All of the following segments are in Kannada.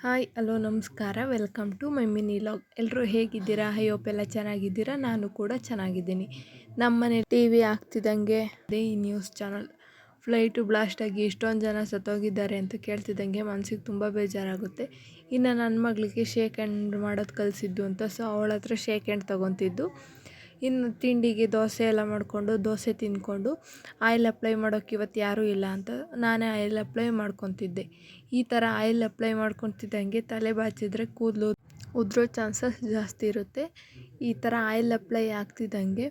ಹಾಯ್ ಹಲೋ ನಮಸ್ಕಾರ welcome to my mini log. ಎಲ್ಲರೂ ಹೇಗಿದ್ದೀರಾ? ಹೋಪ್ ಎಲ್ಲ ಚೆನ್ನಾಗಿದ್ದೀರಾ. ನಾನು ಕೂಡ ಚೆನ್ನಾಗಿದ್ದೀನಿ. ನಮ್ಮನೆ ಟಿ ವಿ ಆಗ್ತಿದ್ದಂಗೆ ಅದೇ ಈ ನ್ಯೂಸ್ ಚಾನಲ್ ಫ್ಲೈಟು ಬ್ಲಾಸ್ಟ್ ಆಗಿ ಇಷ್ಟೊಂದು ಜನ ಸತ್ತೋಗಿದ್ದಾರೆ ಅಂತ ಕೇಳ್ತಿದ್ದಂಗೆ ಮನಸ್ಸಿಗೆ ತುಂಬ ಬೇಜಾರಾಗುತ್ತೆ. ಇನ್ನು ನನ್ನ ಮಗಳಿಗೆ ಶೇಕ್ ಹ್ಯಾಂಡ್ ಮಾಡೋದು ಕಲಿಸಿದ್ದು ಅಂತ, ಸೊ ಅವಳ ಹತ್ರ ಶೇಕ್ ಹ್ಯಾಂಡ್ ತೊಗೊತಿದ್ದು. ಇನ್ನು ತಿಂಡಿಗೆ ದೋಸೆ ಎಲ್ಲ ಮಾಡಿಕೊಂಡು ದೋಸೆ ತಿಂದ್ಕೊಂಡು ಆಯಿಲ್ ಅಪ್ಲೈ ಮಾಡೋಕ್ಕೆ ಇವತ್ತು ಯಾರೂ ಇಲ್ಲ ಅಂತ ನಾನೇ ಆಯಿಲ್ ಅಪ್ಲೈ ಮಾಡ್ಕೊತಿದ್ದೆ. ಈ ಥರ ಆಯಿಲ್ ಅಪ್ಲೈ ಮಾಡ್ಕೊತಿದ್ದಂಗೆ ತಲೆ ಬಾಚಿದ್ರೆ ಕೂದಲು ಉದುರೋ ಚಾನ್ಸಸ್ ಜಾಸ್ತಿ ಇರುತ್ತೆ. ಈ ಥರ ಆಯಿಲ್ ಅಪ್ಲೈ ಆಗ್ತಿದ್ದಂಗೆ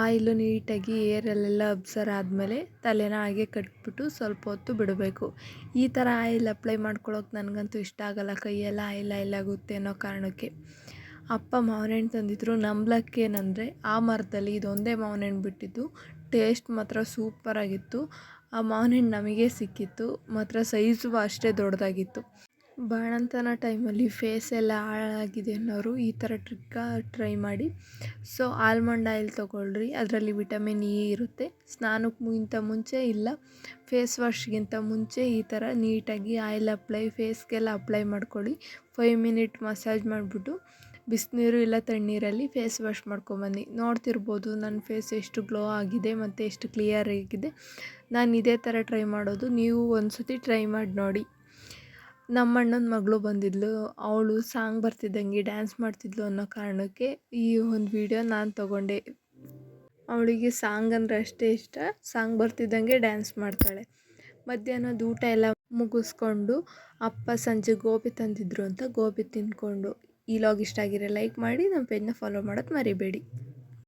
ಆಯಿಲು ನೀಟಾಗಿ ಏರಲ್ಲೆಲ್ಲ ಅಬ್ಸರ್ ಆದಮೇಲೆ ತಲೆನ ಹಾಗೆ ಕಟ್ಬಿಟ್ಟು ಸ್ವಲ್ಪ ಹೊತ್ತು ಬಿಡಬೇಕು. ಈ ಥರ ಆಯಿಲ್ ಅಪ್ಲೈ ಮಾಡ್ಕೊಳ್ಳೋಕೆ ನನಗಂತೂ ಇಷ್ಟ ಆಗಲ್ಲ. ಕೈಯೆಲ್ಲ ಆಯಿಲ್ ಆಗುತ್ತೆ ಅನ್ನೋ ಕಾರಣಕ್ಕೆ ಅಪ್ಪ ಮಾವಿನ ಹಣ್ಣು ತಂದಿದ್ರು. ನಂಬ್ಲಕ್ಕೇನಂದರೆ ಆ ಮರದಲ್ಲಿ ಇದೊಂದೇ ಮಾವಿನ ಹಣ್ಣು ಬಿಟ್ಟಿದ್ದು. ಟೇಸ್ಟ್ ಮಾತ್ರ ಸೂಪರಾಗಿತ್ತು. ಆ ಮಾವಿನ ಹಣ್ಣು ನಮಗೆ ಸಿಕ್ಕಿತ್ತು, ಮಾತ್ರ ಸೈಜು ಅಷ್ಟೇ ದೊಡ್ಡದಾಗಿತ್ತು. ಬಾಣಂತನ ಟೈಮಲ್ಲಿ ಫೇಸ್ ಎಲ್ಲ ಹಾಳಾಗಿದೆ ಅನ್ನೋರು ಈ ಥರ ಟ್ರೈ ಮಾಡಿ. ಸೊ ಆಲ್ಮಂಡ್ ಆಯಿಲ್ ತೊಗೊಳ್ರಿ, ಅದರಲ್ಲಿ ವಿಟಮಿನ್ ಇ ಇರುತ್ತೆ. ಸ್ನಾನಕ್ಕಿಂತ ಮುಂಚೆ ಇಲ್ಲ ಫೇಸ್ ವಾಶ್ಗಿಂತ ಮುಂಚೆ ಈ ಥರ ನೀಟಾಗಿ ಆಯಿಲ್ ಫೇಸ್ಗೆಲ್ಲ ಅಪ್ಲೈ ಮಾಡ್ಕೊಳ್ಳಿ. 5 ಮಿನಿಟ್ ಮಸಾಜ್ ಮಾಡಿಬಿಟ್ಟು ಬಿಸಿನೀರು ಇಲ್ಲ ತಣ್ಣೀರಲ್ಲಿ ಫೇಸ್ ವಾಶ್ ಮಾಡ್ಕೊಂಬನ್ನಿ. ನೋಡ್ತಿರ್ಬೋದು ನನ್ನ ಫೇಸ್ ಎಷ್ಟು ಗ್ಲೋ ಆಗಿದೆ ಮತ್ತು ಎಷ್ಟು ಕ್ಲಿಯರ್ ಆಗಿದೆ. ನಾನು ಇದೇ ಥರ ಟ್ರೈ ಮಾಡೋದು, ನೀವು ಒಂದು ಸತಿ ಟ್ರೈ ಮಾಡಿ ನೋಡಿ. ನಮ್ಮ ಅಣ್ಣನ ಮಗಳು ಬಂದಿದ್ಲು, ಅವಳು ಸಾಂಗ್ ಬರ್ತಿದ್ದಂಗೆ ಡ್ಯಾನ್ಸ್ ಮಾಡ್ತಿದ್ಲು ಅನ್ನೋ ಕಾರಣಕ್ಕೆ ಈ ಒಂದು ವಿಡಿಯೋ ನಾನು ತೊಗೊಂಡೆ. ಅವಳಿಗೆ ಸಾಂಗ್ ಅಂದರೆ ಅಷ್ಟೇ ಇಷ್ಟ. ಸಾಂಗ್ ಬರ್ತಿದ್ದಂಗೆ ಡ್ಯಾನ್ಸ್ ಮಾಡ್ತಾಳೆ. ಮಧ್ಯಾಹ್ನದ ಊಟ ಎಲ್ಲ ಮುಗಿಸ್ಕೊಂಡು ಅಪ್ಪ ಸಂಜೆ ಗೋಬಿ ತಂದಿದ್ರು ಅಂತ ಗೋಬಿ ತಿಂದ್ಕೊಂಡು. ಈ ಲಾಗ್ ಇಷ್ಟ ಆಗಿರೋ ಲೈಕ್ ಮಾಡಿ, ನಮ್ಮ ಪೇಜ್ನ ಫಾಲೋ ಮಾಡೋದು ಮರಿಬೇಡಿ.